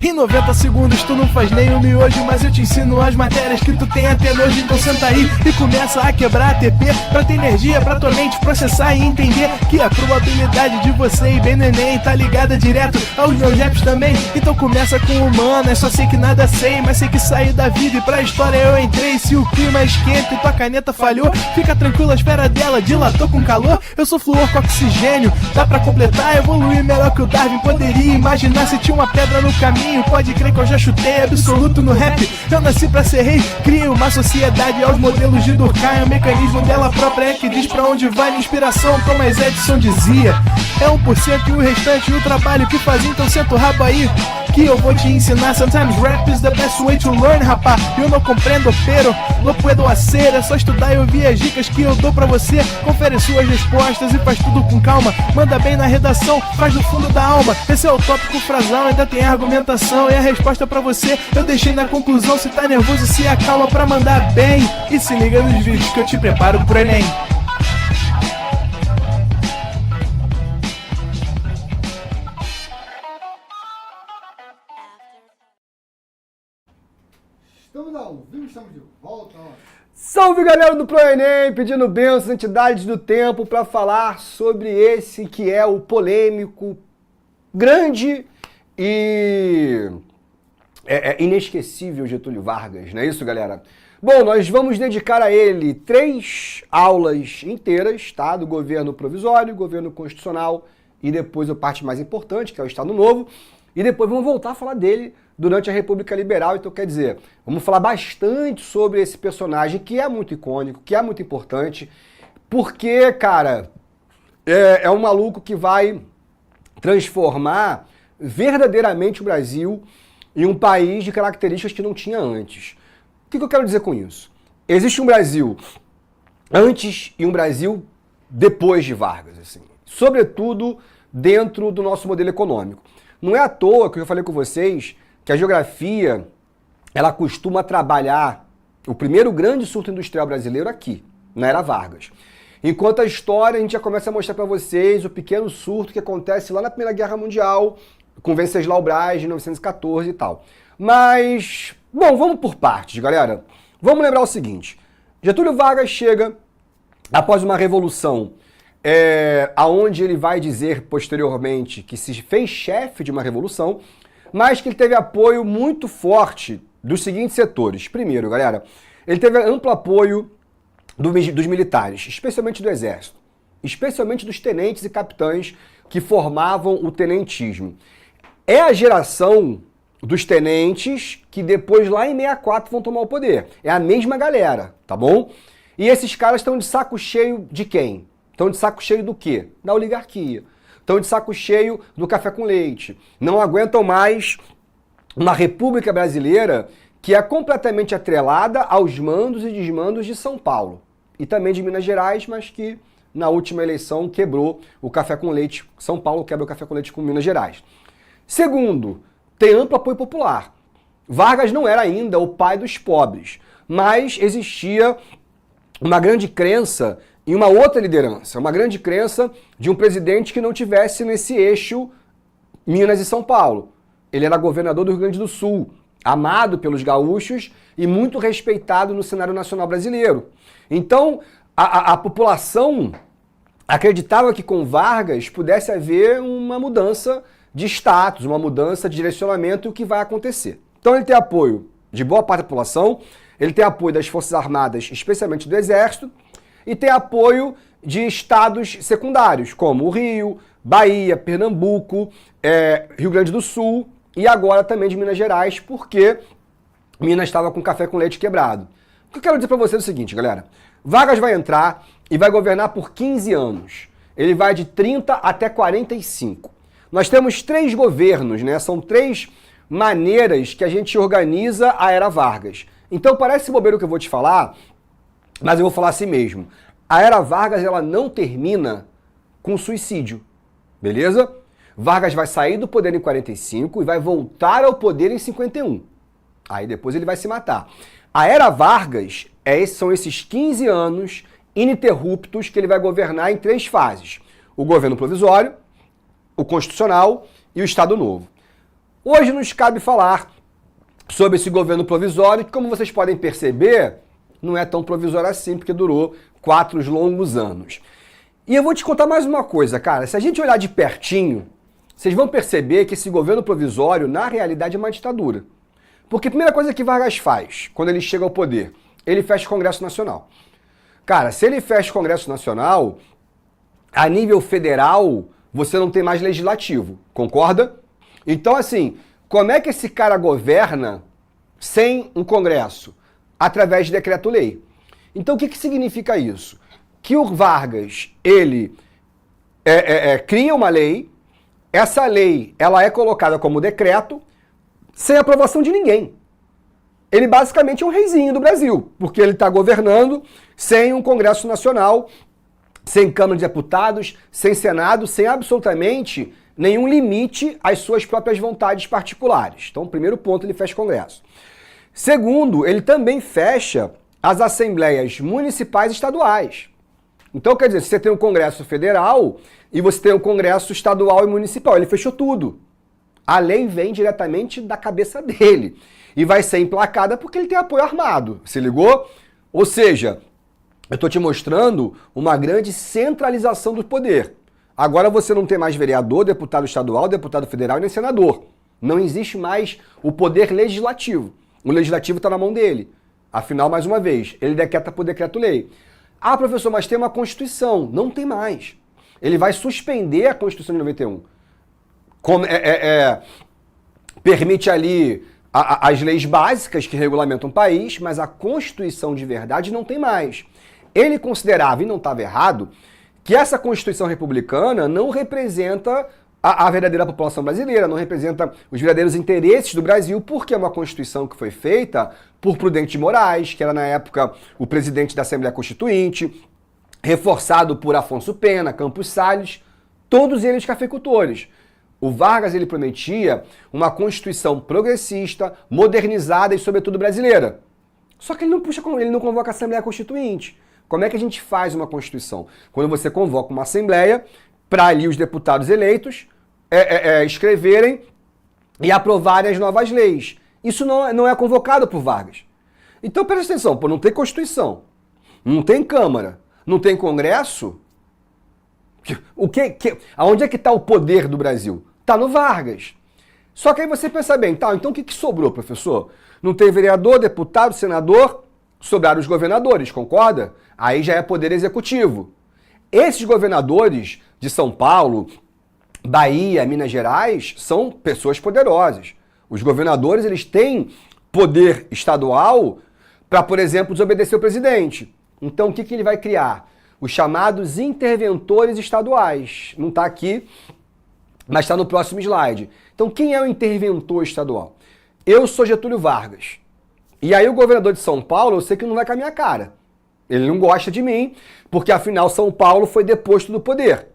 Em 90 segundos tu não faz nem um miojo, mas eu te ensino as matérias que tu tem até nojo. Então senta aí e começa a quebrar ATP pra ter energia pra tua mente processar e entender que a probabilidade de você ir bem no Enem tá ligada direto aos meus raps também. Então começa com humana, só sei que nada sei, mas sei que saí da vida e pra história eu entrei. Se o clima esquenta e tua caneta falhou, fica tranquilo, a espera dela dilatou com calor. Eu sou flúor com oxigênio, dá pra completar, evoluir melhor que o Darwin poderia imaginar se tinha uma pedra no caminho. Pode crer que eu já chutei absoluto no rap. Eu nasci pra ser rei, criei uma sociedade aos modelos de Durkheim. O mecanismo dela própria é que diz pra onde vai minha inspiração. Thomas Edison dizia: é 1% e o restante o trabalho que fazia. Então senta o rabo aí que eu vou te ensinar. Sometimes rap is the best way to learn, rapá. Eu não compreendo, pero não puedo hacer. É só estudar e ouvir as dicas que eu dou pra você. Confere suas respostas e faz tudo com calma. Manda bem na redação, faz do fundo da alma. Esse é o tópico frasal, ainda tem argumentação. E a resposta pra você eu deixei na conclusão. Se tá nervoso, se acalma pra mandar bem. E se liga nos vídeos que eu te preparo pro Enem. Estamos ao vivo, estamos de volta. Salve, galera do Pro Enem, pedindo bênçãos, entidades do tempo, para falar sobre esse que é o polêmico, grande e inesquecível Getúlio Vargas, não é isso, galera? Bom, nós vamos dedicar a ele 3 aulas inteiras, tá? Do governo provisório, governo constitucional e depois a parte mais importante, que é o Estado Novo. E depois vamos voltar a falar dele durante a República Liberal. Então, quer dizer, vamos falar bastante sobre esse personagem que é muito icônico, que é muito importante, porque, cara, é um maluco que vai transformar verdadeiramente o Brasil em um país de características que não tinha antes. O que eu quero dizer com isso? Existe um Brasil antes e um Brasil depois de Vargas, assim, sobretudo dentro do nosso modelo econômico. Não é à toa que eu falei com vocês que a geografia ela costuma trabalhar o primeiro grande surto industrial brasileiro aqui, na Era Vargas. Enquanto a história, a gente já começa a mostrar para vocês o pequeno surto que acontece lá na Primeira Guerra Mundial, com Venceslau Braz, de 1914 e tal. Mas, bom, vamos por partes, galera. Vamos lembrar o seguinte: Getúlio Vargas chega após uma revolução aonde ele vai dizer posteriormente que se fez chefe de uma revolução, mas que ele teve apoio muito forte dos seguintes setores. Primeiro, galera, ele teve amplo apoio dos militares, especialmente do Exército, especialmente dos tenentes e capitães que formavam o tenentismo. É a geração dos tenentes que depois, lá em 64, vão tomar o poder. É a mesma galera, tá bom? E esses caras estão de saco cheio de quem? Estão de saco cheio do quê? Da oligarquia. Estão de saco cheio do café com leite. Não aguentam mais uma República Brasileira que é completamente atrelada aos mandos e desmandos de São Paulo. E também de Minas Gerais, mas que na última eleição quebrou o café com leite. São Paulo quebra o café com leite com Minas Gerais. Segundo, tem amplo apoio popular. Vargas não era ainda o pai dos pobres, mas existia uma grande crença em uma outra liderança, uma grande crença de um presidente que não tivesse nesse eixo Minas e São Paulo. Ele era governador do Rio Grande do Sul, amado pelos gaúchos e muito respeitado no cenário nacional brasileiro. Então, a população acreditava que com Vargas pudesse haver uma mudança de status, uma mudança de direcionamento, e o que vai acontecer. Então ele tem apoio de boa parte da população, ele tem apoio das Forças Armadas, especialmente do Exército, e tem apoio de estados secundários, como o Rio, Bahia, Pernambuco, Rio Grande do Sul e agora também de Minas Gerais, porque Minas estava com café com leite quebrado. O que eu quero dizer para vocês é o seguinte, galera. Vargas vai entrar e vai governar por 15 anos. Ele vai de 30 até 45. Nós temos 3 governos, né? São 3 maneiras que a gente organiza a Era Vargas. Então parece bobeiro o que eu vou te falar, mas eu vou falar assim mesmo. A Era Vargas, ela não termina com suicídio, beleza? Vargas vai sair do poder em 45 e vai voltar ao poder em 51. Aí depois ele vai se matar. A Era Vargas São esses 15 anos ininterruptos que ele vai governar em 3 fases. O governo provisório, o constitucional e o Estado Novo. Hoje nos cabe falar sobre esse governo provisório, que, como vocês podem perceber, não é tão provisório assim, porque durou 4 longos anos. E eu vou te contar mais uma coisa, cara. Se a gente olhar de pertinho, vocês vão perceber que esse governo provisório, na realidade, é uma ditadura. Porque a primeira coisa que Vargas faz, quando ele chega ao poder, ele fecha o Congresso Nacional. Cara, se ele fecha o Congresso Nacional, a nível federal, você não tem mais legislativo, concorda? Então, assim, como é que esse cara governa sem um Congresso? Através de decreto-lei. Então, o que significa isso? Que o Vargas, ele cria uma lei, essa lei ela é colocada como decreto, sem aprovação de ninguém. Ele basicamente é um reizinho do Brasil, porque ele está governando sem um Congresso Nacional, sem Câmara de Deputados, sem Senado, sem absolutamente nenhum limite às suas próprias vontades particulares. Então, primeiro ponto, ele fecha o Congresso. Segundo, ele também fecha as assembleias municipais e estaduais. Então, quer dizer, se você tem um Congresso Federal e você tem um Congresso Estadual e Municipal, ele fechou tudo. A lei vem diretamente da cabeça dele e vai ser emplacada porque ele tem apoio armado. Se ligou? Ou seja, eu estou te mostrando uma grande centralização do poder. Agora você não tem mais vereador, deputado estadual, deputado federal e nem senador. Não existe mais o poder legislativo. O legislativo está na mão dele. Afinal, mais uma vez, ele decreta por decreto-lei. Ah, professor, mas tem uma Constituição. Não tem mais. Ele vai suspender a Constituição de 91. Permite ali as leis básicas que regulamentam o país, mas a Constituição de verdade não tem mais. Ele considerava, e não estava errado, que essa Constituição republicana não representa a verdadeira população brasileira, não representa os verdadeiros interesses do Brasil, porque é uma Constituição que foi feita por Prudente de Moraes, que era na época o presidente da Assembleia Constituinte, reforçado por Afonso Pena, Campos Salles, todos eles cafeicultores. O Vargas ele prometia uma Constituição progressista, modernizada e, sobretudo, brasileira. Só que ele não convoca a Assembleia Constituinte. Como é que a gente faz uma Constituição? Quando você convoca uma Assembleia para ali os deputados eleitos escreverem e aprovarem as novas leis. Isso não é convocado por Vargas. Então, presta atenção, não tem Constituição, não tem Câmara, não tem Congresso. Aonde é que está o poder do Brasil? Está no Vargas. Só que aí você pensa bem, tá, então o que sobrou, professor? Não tem vereador, deputado, senador, sobraram os governadores, concorda? Aí já é poder executivo. Esses governadores de São Paulo, Bahia, Minas Gerais, são pessoas poderosas. Os governadores, eles têm poder estadual para, por exemplo, desobedecer o presidente. Então, o que ele vai criar? Os chamados interventores estaduais. Não está aqui, mas está no próximo slide. Então, quem é o interventor estadual? Eu sou Getúlio Vargas. E aí o governador de São Paulo, eu sei que não vai com a minha cara. Ele não gosta de mim, porque afinal São Paulo foi deposto do poder.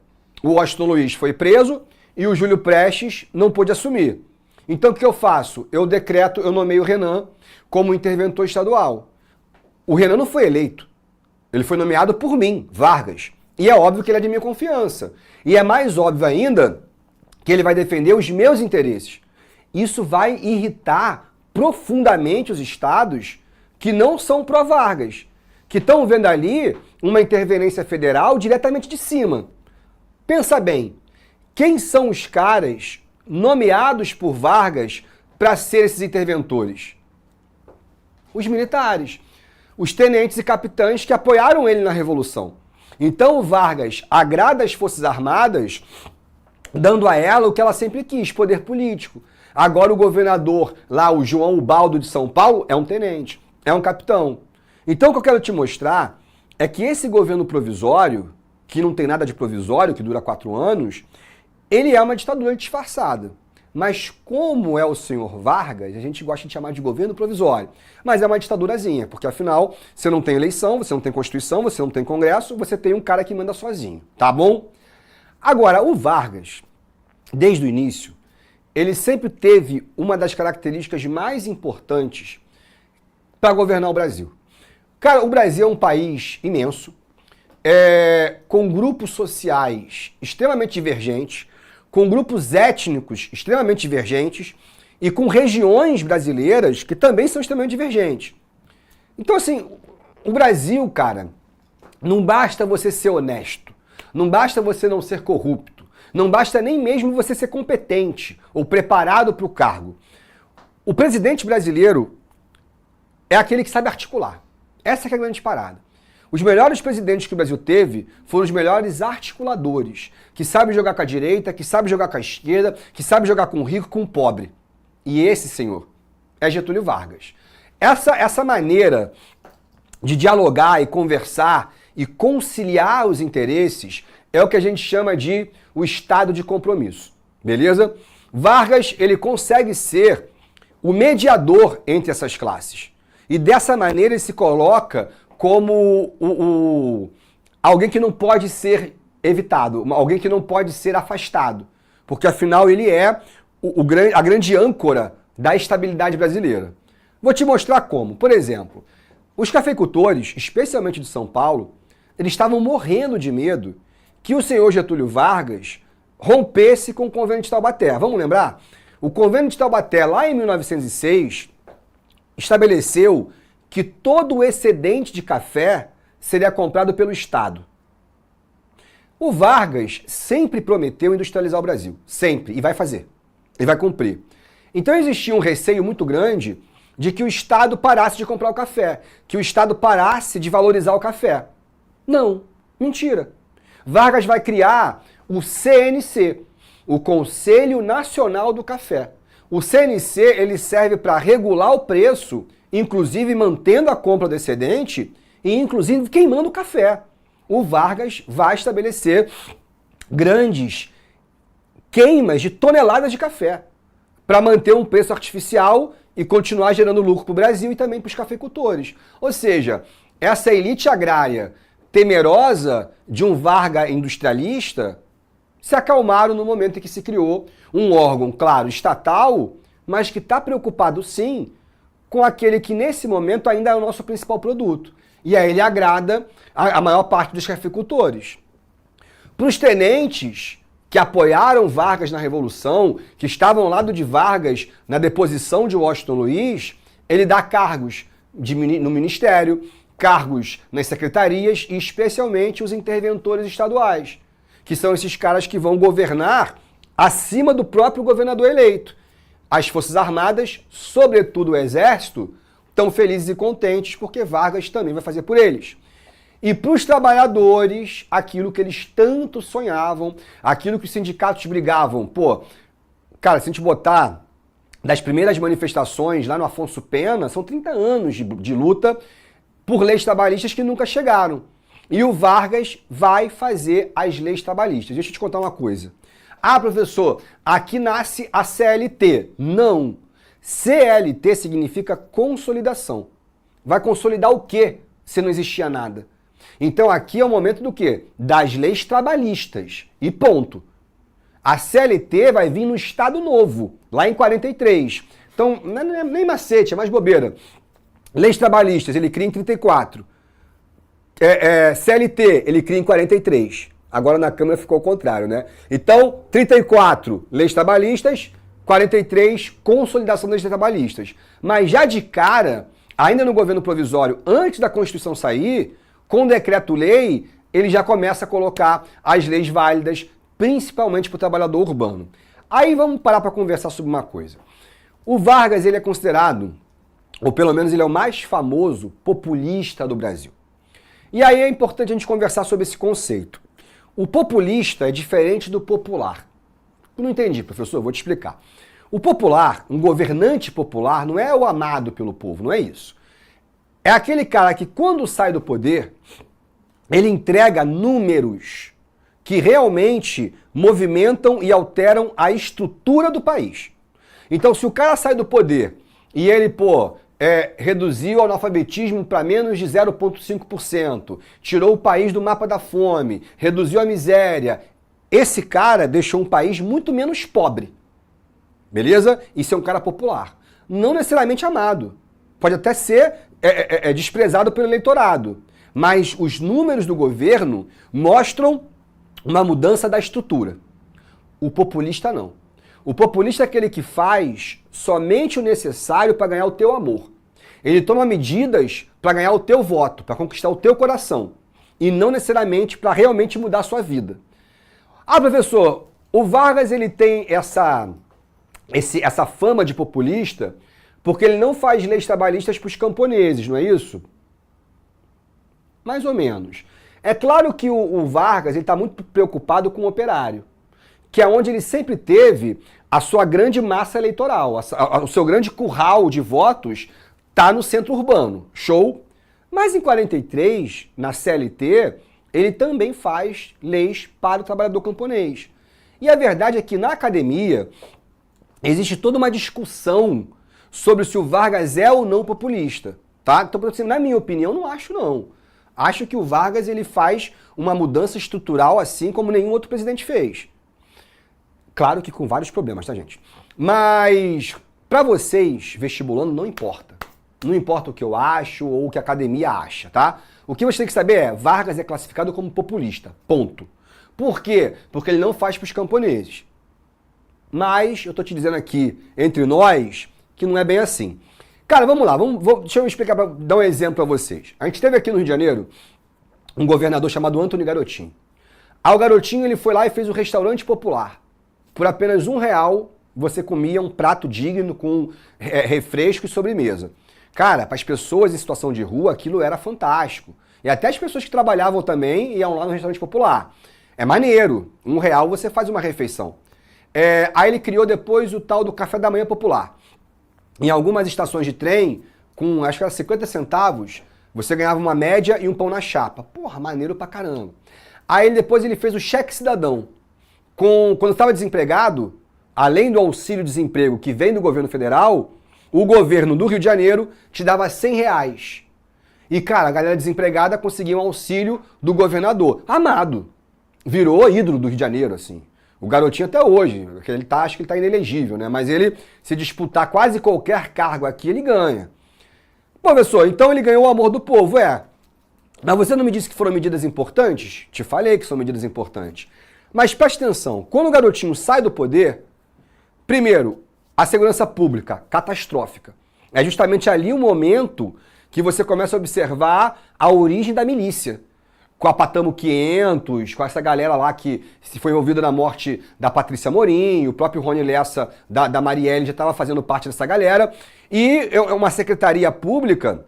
O Washington Luiz foi preso e o Júlio Prestes não pôde assumir. Então o que eu faço? Eu nomeio o Renan como interventor estadual. O Renan não foi eleito. Ele foi nomeado por mim, Vargas. E é óbvio que ele é de minha confiança. E é mais óbvio ainda que ele vai defender os meus interesses. Isso vai irritar profundamente os estados que não são pró-Vargas, que estão vendo ali uma interferência federal diretamente de cima. Pensa bem, quem são os caras nomeados por Vargas para ser esses interventores? Os militares, os tenentes e capitães que apoiaram ele na Revolução. Então o Vargas agrada as Forças Armadas, dando a ela o que ela sempre quis, poder político. Agora o governador, lá o João Ubaldo de São Paulo, é um tenente, é um capitão. Então o que eu quero te mostrar é que esse governo provisório, que não tem nada de provisório, que dura 4 anos, ele é uma ditadura disfarçada. Mas como é o senhor Vargas, a gente gosta de chamar de governo provisório. Mas é uma ditadurazinha, porque afinal, você não tem eleição, você não tem Constituição, você não tem Congresso, você tem um cara que manda sozinho, tá bom? Agora, o Vargas, desde o início, ele sempre teve uma das características mais importantes para governar o Brasil. Cara, o Brasil é um país imenso, com grupos sociais extremamente divergentes, com grupos étnicos extremamente divergentes e com regiões brasileiras que também são extremamente divergentes. Então, assim, o Brasil, cara, não basta você ser honesto, não basta você não ser corrupto, não basta nem mesmo você ser competente ou preparado para o cargo. O presidente brasileiro é aquele que sabe articular. Essa que é a grande parada. Os melhores presidentes que o Brasil teve foram os melhores articuladores, que sabem jogar com a direita, que sabem jogar com a esquerda, que sabem jogar com o rico, com o pobre. E esse, senhor, é Getúlio Vargas. Essa maneira de dialogar e conversar e conciliar os interesses é o que a gente chama de o estado de compromisso, beleza? Vargas, ele consegue ser o mediador entre essas classes. E dessa maneira ele se coloca como alguém que não pode ser evitado, alguém que não pode ser afastado, porque afinal ele é a grande âncora da estabilidade brasileira. Vou te mostrar como. Por exemplo, os cafeicultores, especialmente de São Paulo, eles estavam morrendo de medo que o senhor Getúlio Vargas rompesse com o Convênio de Taubaté. Vamos lembrar? O Convênio de Taubaté, lá em 1906, estabeleceu que todo o excedente de café seria comprado pelo Estado. O Vargas sempre prometeu industrializar o Brasil. Sempre. E vai fazer. E vai cumprir. Então existia um receio muito grande de que o Estado parasse de comprar o café, que o Estado parasse de valorizar o café. Não. Mentira. Vargas vai criar o CNC, o Conselho Nacional do Café. O CNC ele serve para regular o preço, inclusive mantendo a compra do excedente e inclusive queimando o café. O Vargas vai estabelecer grandes queimas de toneladas de café para manter um preço artificial e continuar gerando lucro para o Brasil e também para os cafeicultores. Ou seja, essa elite agrária temerosa de um Vargas industrialista se acalmaram no momento em que se criou um órgão, claro, estatal, mas que está preocupado sim com aquele que nesse momento ainda é o nosso principal produto. E aí ele agrada a maior parte dos cafeicultores. Para os tenentes que apoiaram Vargas na Revolução, que estavam ao lado de Vargas na deposição de Washington Luiz, ele dá cargos no ministério, cargos nas secretarias e especialmente os interventores estaduais, que são esses caras que vão governar acima do próprio governador eleito. As Forças Armadas, sobretudo o Exército, estão felizes e contentes porque Vargas também vai fazer por eles. E para os trabalhadores, aquilo que eles tanto sonhavam, aquilo que os sindicatos brigavam. Pô, cara, se a gente botar das primeiras manifestações lá no Afonso Pena, são 30 anos de luta por leis trabalhistas que nunca chegaram. E o Vargas vai fazer as leis trabalhistas. Deixa eu te contar uma coisa. Ah, professor, aqui nasce a CLT. Não. CLT significa consolidação. Vai consolidar o quê se não existia nada? Então aqui é o momento do quê? Das leis trabalhistas. E ponto. A CLT vai vir no Estado Novo, lá em 43. Então, não é nem macete, é mais bobeira. Leis trabalhistas, ele cria em 34. CLT, ele cria em 43. Agora na Câmara ficou ao contrário, né? Então, 34, leis trabalhistas, 43, consolidação das leis trabalhistas. Mas já de cara, ainda no governo provisório, antes da Constituição sair, com o decreto-lei, ele já começa a colocar as leis válidas, principalmente para o trabalhador urbano. Aí vamos parar para conversar sobre uma coisa. O Vargas, ele é considerado, ou pelo menos ele é o mais famoso populista do Brasil. E aí é importante a gente conversar sobre esse conceito. O populista é diferente do popular. Eu não entendi, professor, eu vou te explicar. O popular, um governante popular, não é o amado pelo povo, não é isso. É aquele cara que quando sai do poder, ele entrega números que realmente movimentam e alteram a estrutura do país. Então, se o cara sai do poder e ele, reduziu o analfabetismo para menos de 0,5%, tirou o país do mapa da fome, reduziu a miséria, esse cara deixou um país muito menos pobre. Beleza? Isso é um cara popular. Não necessariamente amado. Pode até ser é desprezado pelo eleitorado. Mas os números do governo mostram uma mudança da estrutura. O populista não. O populista é aquele que faz somente o necessário para ganhar o teu amor. Ele toma medidas para ganhar o teu voto, para conquistar o teu coração. E não necessariamente para realmente mudar a sua vida. Ah, professor, o Vargas ele tem essa fama de populista porque ele não faz leis trabalhistas para os camponeses, não é isso? Mais ou menos. É claro que o Vargas está muito preocupado com o operário, que é onde ele sempre teve a sua grande massa eleitoral, o seu grande curral de votos está no centro urbano. Show? Mas em 43, na CLT, ele também faz leis para o trabalhador camponês. E a verdade é que na academia existe toda uma discussão sobre se o Vargas é ou não populista. Tá? Então, na minha opinião, não acho não. Acho que o Vargas ele faz uma mudança estrutural assim como nenhum outro presidente fez. Claro que com vários problemas, tá, gente? Mas para vocês, vestibulando, não importa. Não importa o que eu acho ou o que a academia acha, tá? O que você tem que saber é, Vargas é classificado como populista, ponto. Por quê? Porque ele não faz para os camponeses. Mas eu tô te dizendo aqui, entre nós, que não é bem assim. Cara, vamos lá, deixa eu explicar, dar um exemplo para vocês. A gente teve aqui no Rio de Janeiro um governador chamado Antony Garotinho. O Garotinho ele foi lá e fez um restaurante popular. Por apenas R$1 você comia um prato digno com refresco e sobremesa. Cara, para as pessoas em situação de rua, aquilo era fantástico. E até as pessoas que trabalhavam também iam lá no restaurante popular. É maneiro. R$1 você faz uma refeição. Aí ele criou depois o tal do café da manhã popular. Em algumas estações de trem, com acho que era 50 centavos, você ganhava uma média e um pão na chapa. Porra, maneiro pra caramba. Aí depois ele fez o cheque cidadão. Quando estava desempregado, além do auxílio-desemprego que vem do governo federal, o governo do Rio de Janeiro te dava R$100. E, cara, a galera desempregada conseguia um auxílio do governador. Amado. Virou ídolo do Rio de Janeiro, assim. O Garotinho até hoje, acho que ele tá inelegível, né? Mas ele, se disputar quase qualquer cargo aqui, ele ganha. Professor, então ele ganhou o amor do povo, Mas você não me disse que foram medidas importantes? Te falei que são medidas importantes. Mas preste atenção, quando o Garotinho sai do poder, primeiro, a segurança pública, catastrófica. É justamente ali o momento que você começa a observar a origem da milícia. Com a Patamo 500, com essa galera lá que se foi envolvida na morte da Patrícia Morim, o próprio Rony Lessa da Marielle já estava fazendo parte dessa galera. E é uma secretaria pública,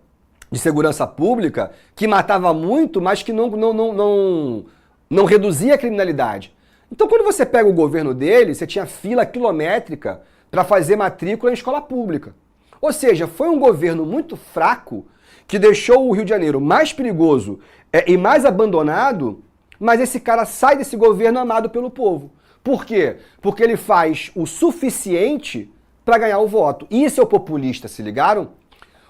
de segurança pública, que matava muito, mas que não reduzia a criminalidade. Então, quando você pega o governo dele, você tinha fila quilométrica para fazer matrícula em escola pública. Ou seja, foi um governo muito fraco que deixou o Rio de Janeiro mais perigoso e mais abandonado, mas esse cara sai desse governo amado pelo povo. Por quê? Porque ele faz o suficiente para ganhar o voto. Isso é o populista, se ligaram?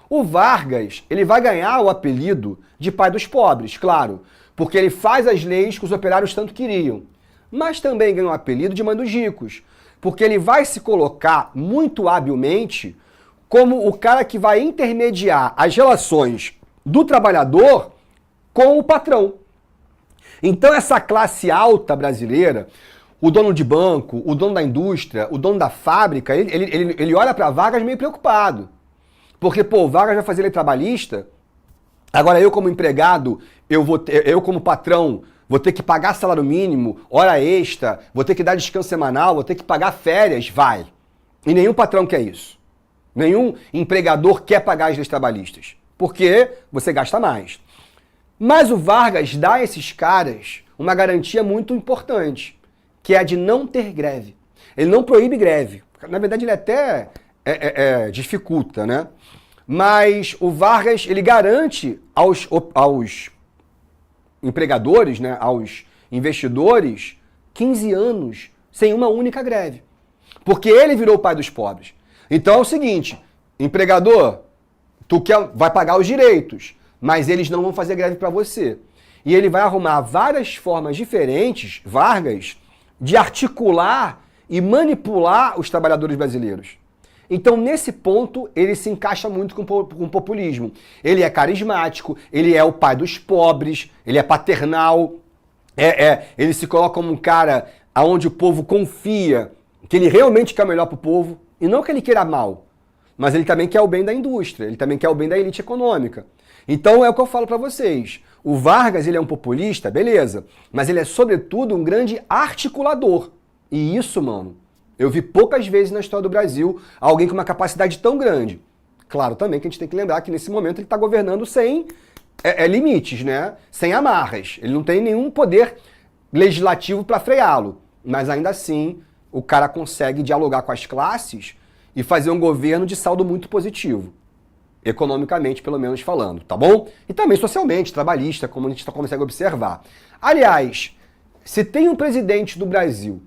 O Vargas, ele vai ganhar o apelido de pai dos pobres, claro, porque ele faz as leis que os operários tanto queriam. Mas também ganha o apelido de mãe dos ricos, porque ele vai se colocar muito habilmente como o cara que vai intermediar as relações do trabalhador com o patrão. Então essa classe alta brasileira, o dono de banco, o dono da indústria, o dono da fábrica, ele olha para Vargas meio preocupado. Porque, o Vargas vai fazer lei trabalhista, agora eu como empregado, eu como patrão, vou ter que pagar salário mínimo, hora extra, vou ter que dar descanso semanal, vou ter que pagar férias, vai. E nenhum patrão quer isso. Nenhum empregador quer pagar as leis trabalhistas, porque você gasta mais. Mas o Vargas dá a esses caras uma garantia muito importante, que é a de não ter greve. Ele não proíbe greve. Na verdade, ele até dificulta, né? Mas o Vargas, ele garante aos empregadores, né, aos investidores, 15 anos sem uma única greve. Porque ele virou o pai dos pobres. Então é o seguinte, empregador, vai pagar os direitos, mas eles não vão fazer greve para você. E ele vai arrumar várias formas diferentes, Vargas, de articular e manipular os trabalhadores brasileiros. Então, nesse ponto, ele se encaixa muito com o populismo. Ele é carismático, ele é o pai dos pobres, ele é paternal, ele se coloca como um cara onde o povo confia, que ele realmente quer o melhor para o povo, e não que ele queira mal, mas ele também quer o bem da indústria, ele também quer o bem da elite econômica. Então, é o que eu falo para vocês. O Vargas, ele é um populista, beleza, mas ele é, sobretudo, um grande articulador. E isso, mano, eu vi poucas vezes na história do Brasil alguém com uma capacidade tão grande. Claro também que a gente tem que lembrar que nesse momento ele está governando sem limites, né? Sem amarras. Ele não tem nenhum poder legislativo para freá-lo. Mas ainda assim, o cara consegue dialogar com as classes e fazer um governo de saldo muito positivo. Economicamente, pelo menos falando, tá bom? E também socialmente, trabalhista, como a gente consegue observar. Aliás, se tem um presidente do Brasil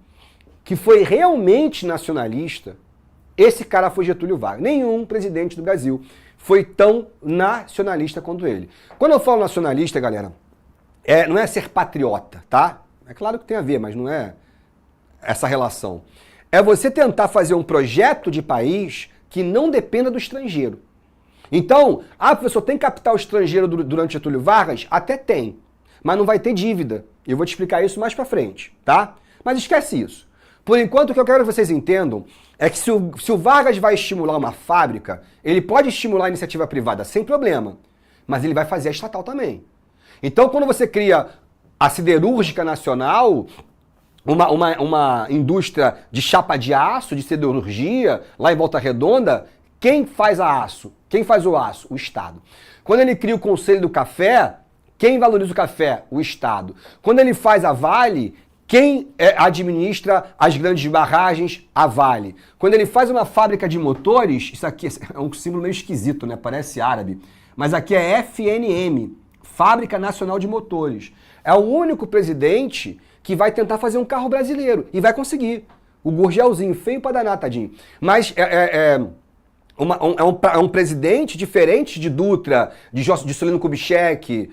que foi realmente nacionalista, esse cara foi Getúlio Vargas. Nenhum presidente do Brasil foi tão nacionalista quanto ele. Quando eu falo nacionalista, galera, não é ser patriota, tá? É claro que tem a ver, mas não é essa relação. É você tentar fazer um projeto de país que não dependa do estrangeiro. Então, professor, tem capital estrangeiro durante Getúlio Vargas? Até tem, mas não vai ter dívida. Eu vou te explicar isso mais pra frente, tá? Mas esquece isso. Por enquanto, o que eu quero que vocês entendam é que se o Vargas vai estimular uma fábrica, ele pode estimular a iniciativa privada sem problema, mas ele vai fazer a estatal também. Então, quando você cria a siderúrgica nacional, uma indústria de chapa de aço, de siderurgia, lá em Volta Redonda, quem faz a aço? Quem faz o aço? O Estado. Quando ele cria o Conselho do Café, quem valoriza o café? O Estado. Quando ele faz a Vale, quem administra as grandes barragens? A Vale. Quando ele faz uma fábrica de motores, isso aqui é um símbolo meio esquisito, né? Parece árabe. Mas aqui é FNM, Fábrica Nacional de Motores. É o único presidente que vai tentar fazer um carro brasileiro. E vai conseguir. O Gurgelzinho, feio pra danar, tadinho. Mas é um presidente diferente de Dutra, de Juscelino Kubitschek,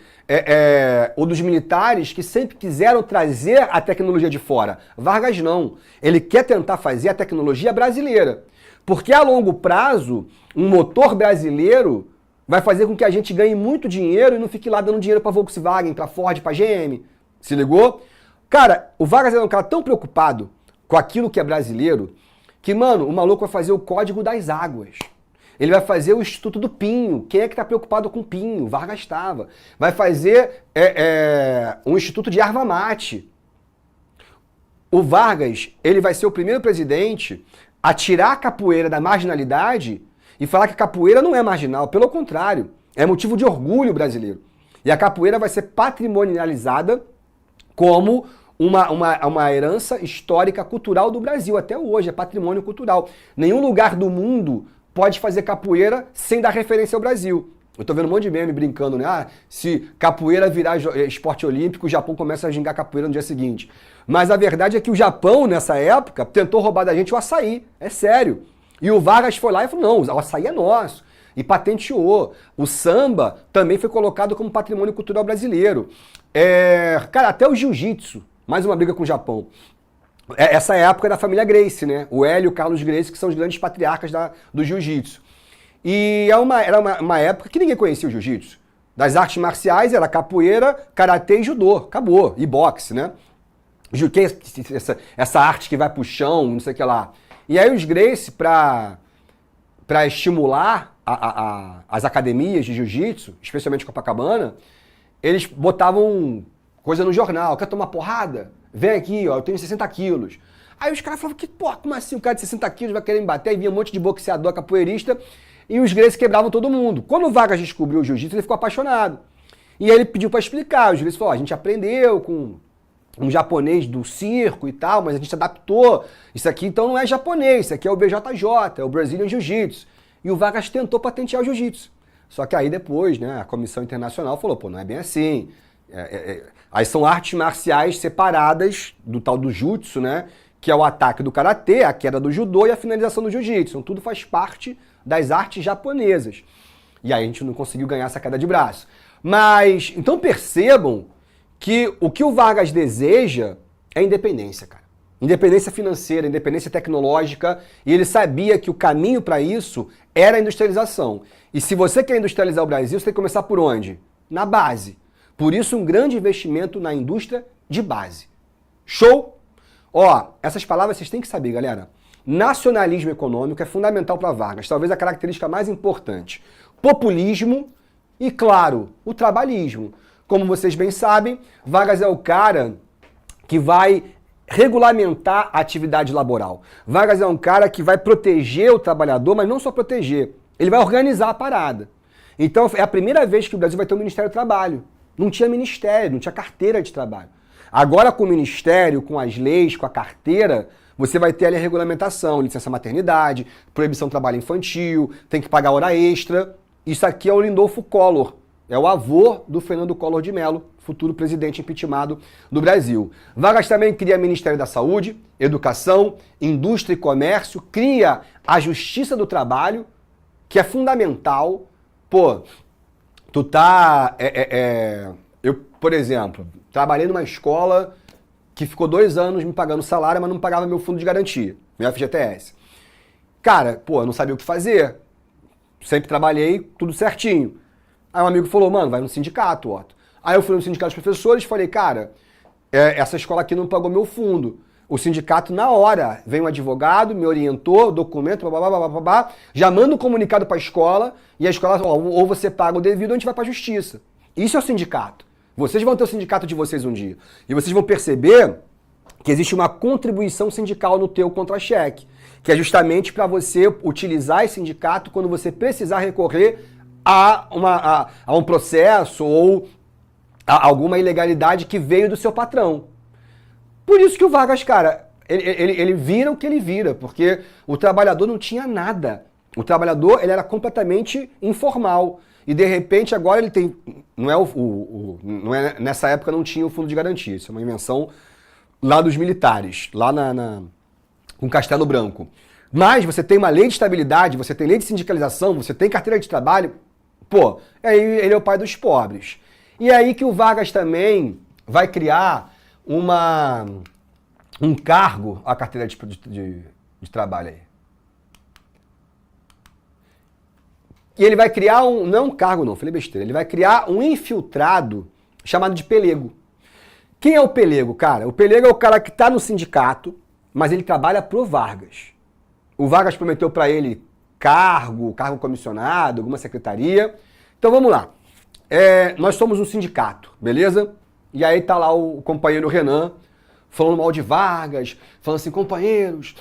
ou dos militares que sempre quiseram trazer a tecnologia de fora. Vargas não. Ele quer tentar fazer a tecnologia brasileira. Porque a longo prazo, um motor brasileiro vai fazer com que a gente ganhe muito dinheiro e não fique lá dando dinheiro para Volkswagen, para Ford, para GM. Se ligou? Cara, o Vargas era um cara tão preocupado com aquilo que é brasileiro que, mano, o maluco vai fazer o Código das Águas. Ele vai fazer o Instituto do Pinho. Quem é que está preocupado com o Pinho? Vargas estava. Vai fazer um Instituto de Erva Mate. O Vargas, ele vai ser o primeiro presidente a tirar a capoeira da marginalidade e falar que a capoeira não é marginal. Pelo contrário, é motivo de orgulho brasileiro. E a capoeira vai ser patrimonializada como uma herança histórica cultural do Brasil. Até hoje, é patrimônio cultural. Nenhum lugar do mundo pode fazer capoeira sem dar referência ao Brasil. Eu tô vendo um monte de meme brincando, né? Se capoeira virar esporte olímpico, o Japão começa a gingar capoeira no dia seguinte. Mas a verdade é que o Japão, nessa época, tentou roubar da gente o açaí. É sério. E o Vargas foi lá e falou, não, o açaí é nosso. E patenteou. O samba também foi colocado como patrimônio cultural brasileiro. Cara, até o jiu-jitsu. Mais uma briga com o Japão. Essa é a época da família Gracie, né? O Hélio e o Carlos Gracie, que são os grandes patriarcas do jiu-jitsu. E era uma época que ninguém conhecia o jiu-jitsu. Das artes marciais era capoeira, karatê e judô. Acabou. E boxe, né? Essa arte que vai pro chão, não sei o que lá. E aí os Gracie, pra estimular as academias de jiu-jitsu, especialmente Copacabana, eles botavam coisa no jornal. Quer tomar porrada? Vem aqui, ó, eu tenho 60 quilos. Aí os caras falavam, como assim um cara de 60 quilos vai querer me bater? Aí vinha um monte de boxeador, capoeirista, e os Gracie quebravam todo mundo. Quando o Vargas descobriu o jiu-jitsu, ele ficou apaixonado. E aí ele pediu para explicar. Os Gracie falaram, a gente aprendeu com um japonês do circo e tal, mas a gente adaptou. Isso aqui então não é japonês, isso aqui é o BJJ, é o Brazilian Jiu-Jitsu. E o Vargas tentou patentear o jiu-jitsu. Só que aí depois, né, a Comissão Internacional falou, não é bem assim. Aí são artes marciais separadas do tal do jutsu, né? Que é o ataque do karatê, a queda do judô e a finalização do jiu-jitsu. Então tudo faz parte das artes japonesas. E aí a gente não conseguiu ganhar essa queda de braço. Mas, então percebam que o Vargas deseja é independência, cara. independência financeira, independência tecnológica, e ele sabia que o caminho para isso era a industrialização. E se você quer industrializar o Brasil, você tem que começar por onde? Na base. Por isso, um grande investimento na indústria de base. Show? Ó, essas palavras vocês têm que saber, galera. Nacionalismo econômico é fundamental para Vargas, talvez a característica mais importante. Populismo e, claro, o trabalhismo. Como vocês bem sabem, Vargas é o cara que vai regulamentar a atividade laboral. Vargas é um cara que vai proteger o trabalhador, mas não só proteger, ele vai organizar a parada. Então é a primeira vez que o Brasil vai ter um Ministério do Trabalho. Não tinha ministério, não tinha carteira de trabalho. Agora com o ministério, com as leis, com a carteira, você vai ter ali a regulamentação, licença maternidade, proibição do trabalho infantil, tem que pagar hora extra. Isso aqui é o Lindolfo Collor, é o avô do Fernando Collor de Mello, futuro presidente impeachmentado do Brasil. Vargas também cria Ministério da Saúde, Educação, Indústria e Comércio, cria a Justiça do Trabalho, que é fundamental. Pô, tu tá... Eu, por exemplo, trabalhei numa escola que ficou 2 anos me pagando salário, mas não pagava meu fundo de garantia, meu FGTS. Cara, pô, eu não sabia o que fazer. Sempre trabalhei tudo certinho. Aí um amigo falou, mano, vai no sindicato, Otto. Aí eu fui no sindicato dos professores e falei, cara, essa escola aqui não pagou meu fundo. O sindicato, na hora, veio um advogado, me orientou, documento, babá, já manda um comunicado para a escola, e a escola, ó, ou você paga o devido ou a gente vai para a justiça. Isso é o sindicato. Vocês vão ter o sindicato de vocês um dia. E vocês vão perceber que existe uma contribuição sindical no teu contra-cheque, que é justamente para você utilizar esse sindicato quando você precisar recorrer a um processo ou a alguma ilegalidade que veio do seu patrão. Por isso que o Vargas, cara, ele vira o que ele vira, porque o trabalhador não tinha nada. O trabalhador, ele era completamente informal. E de repente agora ele tem... Nessa época não tinha o fundo de garantia, isso é uma invenção lá dos militares, lá com Castelo Branco. Mas você tem uma lei de estabilidade, você tem lei de sindicalização, você tem carteira de trabalho, pô, aí ele é o pai dos pobres. E aí que o Vargas também vai criar um cargo, a carteira de trabalho aí. E ele vai criar não é um cargo não, falei besteira, ele vai criar um infiltrado chamado de pelego. Quem é o pelego, cara? O pelego é o cara que está no sindicato, mas ele trabalha pro Vargas. O Vargas prometeu para ele cargo comissionado, alguma secretaria. Então vamos lá. Nós somos um sindicato, beleza? E aí tá lá o companheiro Renan falando mal de Vargas, falando assim, companheiros,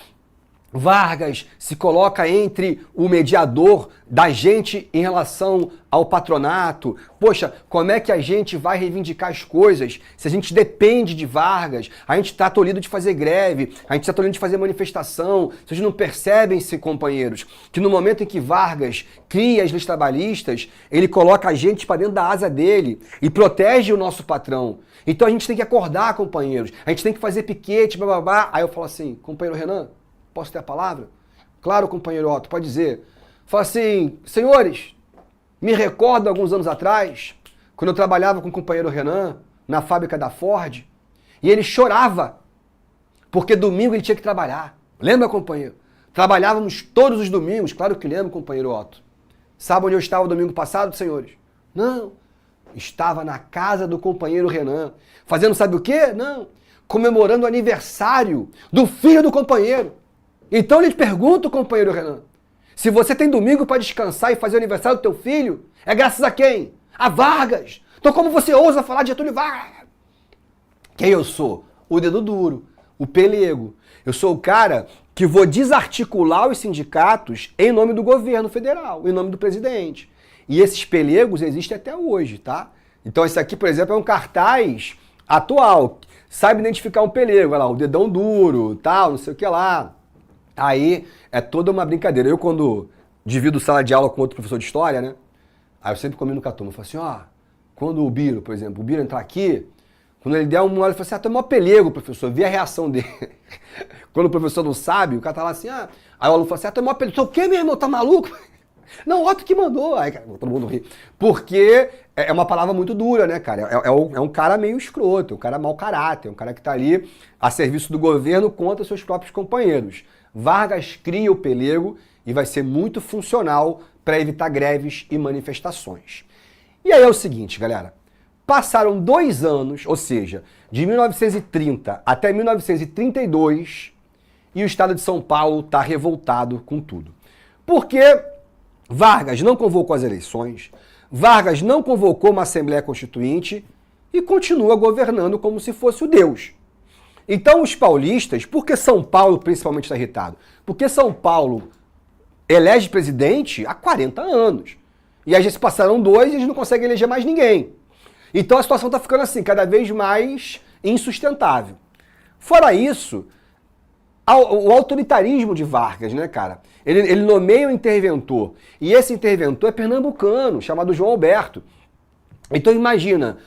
Vargas se coloca entre o mediador da gente em relação ao patronato. Poxa, como é que a gente vai reivindicar as coisas se a gente depende de Vargas? A gente está tolhido de fazer greve, a gente está tolhido de fazer manifestação. Vocês não percebem, companheiros, que no momento em que Vargas cria as leis trabalhistas, ele coloca a gente para dentro da asa dele e protege o nosso patrão. Então a gente tem que acordar, companheiros. A gente tem que fazer piquete, blá, blá, blá. Aí eu falo assim, companheiro Renan, posso ter a palavra? Claro, companheiro Otto, pode dizer. Fala assim, senhores, me recordo alguns anos atrás, quando eu trabalhava com o companheiro Renan, na fábrica da Ford, e ele chorava, porque domingo ele tinha que trabalhar. Lembra, companheiro? Trabalhávamos todos os domingos, claro que lembro, companheiro Otto. Sabe onde eu estava domingo passado, senhores? Não, estava na casa do companheiro Renan, fazendo sabe o quê? Não, comemorando o aniversário do filho do companheiro. Então eu lhe pergunto, companheiro Renan, se você tem domingo para descansar e fazer o aniversário do teu filho, é graças a quem? A Vargas. Então como você ousa falar de Getúlio Vargas? Quem eu sou? O dedo duro, o pelego. Eu sou o cara que vou desarticular os sindicatos em nome do governo federal, em nome do presidente. E esses pelegos existem até hoje, tá? Então esse aqui, por exemplo, é um cartaz atual. Sabe identificar um pelego, olha lá, o dedão duro, tal, não sei o que lá. Aí é toda uma brincadeira. Eu, quando divido sala de aula com outro professor de história, né? Aí eu sempre combino com a turma. Eu falo assim, ó, quando o Biro, por exemplo, o Biro entrar aqui, quando ele der um olho, ele fala assim, tu é mó pelego, professor. Vi a reação dele. Quando o professor não sabe, o cara tá lá assim, Aí o aluno fala assim, tu é mó pelego. Tu é o quê, meu irmão? Tá maluco? Não, Otto que mandou. Aí, cara, todo mundo ri. Porque é uma palavra muito dura, né, cara? É um cara meio escroto, um cara mau caráter, um cara que tá ali a serviço do governo contra seus próprios companheiros. Vargas cria o pelego e vai ser muito funcional para evitar greves e manifestações. E aí é o seguinte, galera. Passaram 2 anos, ou seja, de 1930 até 1932, e o estado de São Paulo está revoltado com tudo. Porque Vargas não convocou as eleições, Vargas não convocou uma Assembleia Constituinte e continua governando como se fosse o Deus. Então os paulistas, por que São Paulo principalmente está irritado? Porque São Paulo elege presidente há 40 anos. E aí já se passaram 2 e eles não conseguem eleger mais ninguém. Então a situação está ficando assim, cada vez mais insustentável. Fora isso, o autoritarismo de Vargas, né, cara? Ele nomeia um interventor. E esse interventor é pernambucano, chamado João Alberto. Então imagina,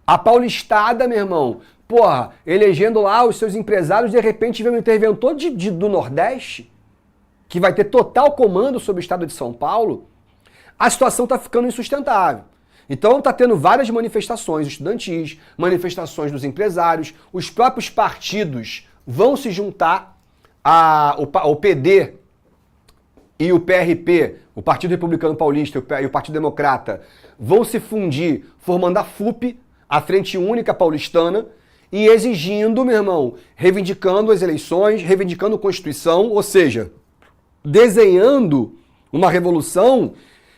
a paulistada, meu irmão, porra, elegendo lá os seus empresários, de repente vem um interventor do Nordeste, que vai ter total comando sobre o estado de São Paulo. A situação está ficando insustentável. Então está tendo várias manifestações estudantis, manifestações dos empresários, os próprios partidos vão se juntar ao PD e o PRP, o Partido Republicano Paulista e o Partido Democrata, vão se fundir formando a FUP, a Frente Única Paulistana, e exigindo, meu irmão, reivindicando as eleições, reivindicando a Constituição, ou seja, desenhando uma revolução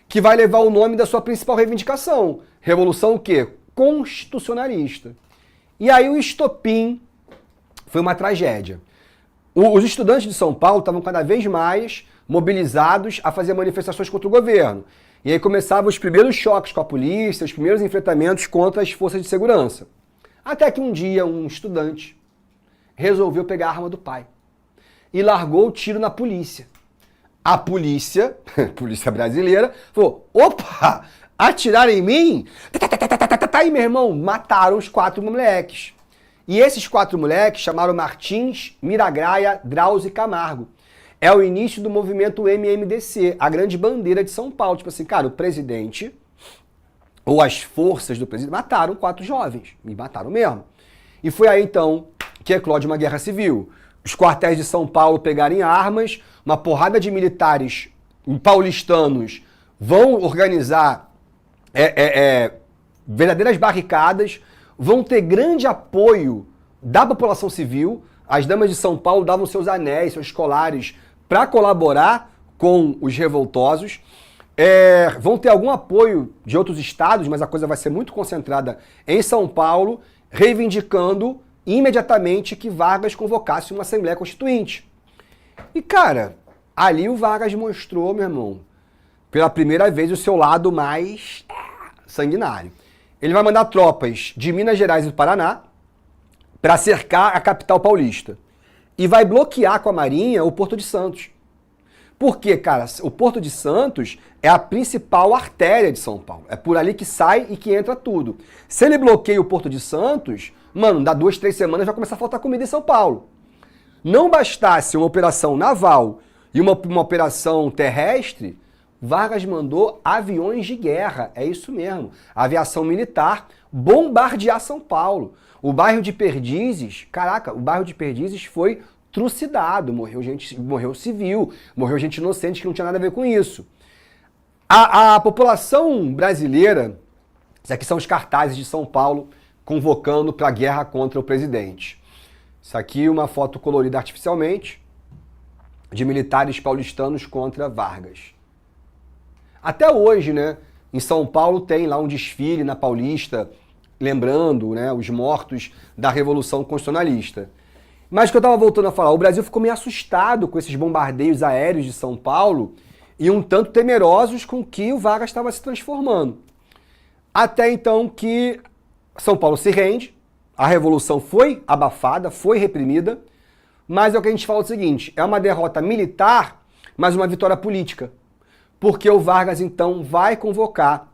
que vai levar o nome da sua principal reivindicação. Revolução o quê? Constitucionalista. E aí o estopim foi uma tragédia. Os estudantes de São Paulo estavam cada vez mais mobilizados a fazer manifestações contra o governo. E aí começavam os primeiros choques com a polícia, os primeiros enfrentamentos contra as forças de segurança. Até que um dia um estudante resolveu pegar a arma do pai e largou o tiro na polícia. A polícia, polícia brasileira, falou, opa, atiraram em mim? E, meu irmão, mataram os 4 moleques. E esses 4 moleques chamaram Martins, Miragraia, Drauzio e Camargo. É o início do movimento MMDC, a grande bandeira de São Paulo. Tipo assim, cara, o presidente, ou as forças do presidente, mataram 4 jovens. Me mataram mesmo. E foi aí, então, que eclode uma guerra civil. Os quartéis de São Paulo pegarem armas, uma porrada de militares paulistanos vão organizar verdadeiras barricadas, vão ter grande apoio da população civil. As damas de São Paulo davam seus anéis, seus colares para colaborar com os revoltosos. Vão ter algum apoio de outros estados, mas a coisa vai ser muito concentrada em São Paulo, reivindicando imediatamente que Vargas convocasse uma Assembleia Constituinte. E, cara, ali o Vargas mostrou, meu irmão, pela primeira vez o seu lado mais sanguinário. Ele vai mandar tropas de Minas Gerais e do Paraná para cercar a capital paulista. E vai bloquear com a Marinha o Porto de Santos. Porque, cara, o Porto de Santos é a principal artéria de São Paulo. É por ali que sai e que entra tudo. Se ele bloqueia o Porto de Santos, mano, dá 2, 3 semanas vai começar a faltar comida em São Paulo. Não bastasse uma operação naval e uma operação terrestre, Vargas mandou aviões de guerra, é isso mesmo, aviação militar, bombardear São Paulo. O bairro de Perdizes, caraca, o bairro de Perdizes foi trucidado, morreu civil, morreu gente inocente que não tinha nada a ver com isso. A população brasileira, isso aqui são os cartazes de São Paulo convocando para a guerra contra o presidente. Isso aqui é uma foto colorida artificialmente de militares paulistanos contra Vargas. Até hoje, né, em São Paulo tem lá um desfile na Paulista, lembrando, né, os mortos da Revolução Constitucionalista. Mas o que eu estava voltando a falar, o Brasil ficou meio assustado com esses bombardeios aéreos de São Paulo e um tanto temerosos com que o Vargas estava se transformando. Até então que São Paulo se rende, a Revolução foi abafada, foi reprimida, mas é o que a gente fala o seguinte, é uma derrota militar, mas uma vitória política. Porque o Vargas, então, vai convocar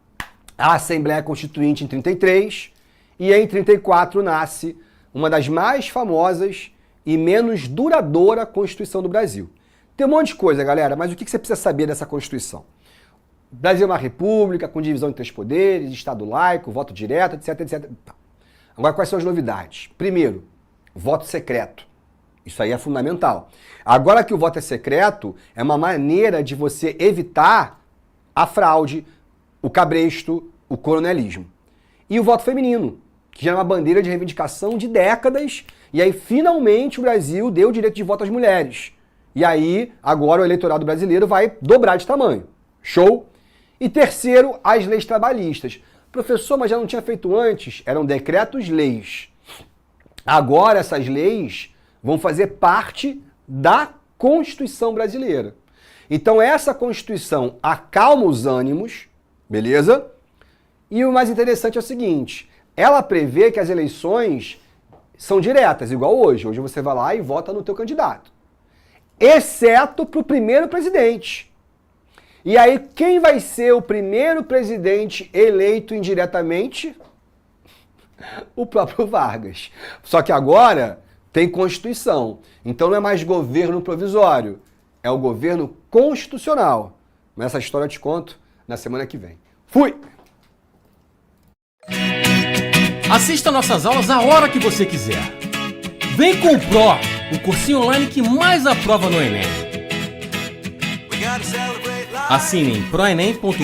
a Assembleia Constituinte em 33 e em 34 nasce uma das mais famosas e menos duradoura Constituição do Brasil. Tem um monte de coisa, galera, mas o que você precisa saber dessa Constituição? Brasil é uma república com divisão em 3 poderes, Estado laico, voto direto, etc, etc. Agora, quais são as novidades? Primeiro, voto secreto. Isso aí é fundamental. Agora que o voto é secreto, é uma maneira de você evitar a fraude, o cabresto, o coronelismo. E o voto feminino, que já é uma bandeira de reivindicação de décadas, e aí finalmente o Brasil deu o direito de voto às mulheres. E aí, agora o eleitorado brasileiro vai dobrar de tamanho. Show? E terceiro, as leis trabalhistas. Professor, mas já não tinha feito antes? Eram decretos-leis. Agora essas leis vão fazer parte da Constituição brasileira. Então essa Constituição acalma os ânimos, beleza? E o mais interessante é o seguinte, ela prevê que as eleições são diretas, igual hoje. Hoje você vai lá e vota no teu candidato. Exceto para o primeiro presidente. E aí, quem vai ser o primeiro presidente eleito indiretamente? O próprio Vargas. Só que agora tem Constituição. Então não é mais governo provisório, é o governo constitucional. Mas essa história eu te conto na semana que vem. Fui! Assista nossas aulas a hora que você quiser. Vem com o Pro, o cursinho online que mais aprova no Enem. Assine em proenem.com.br.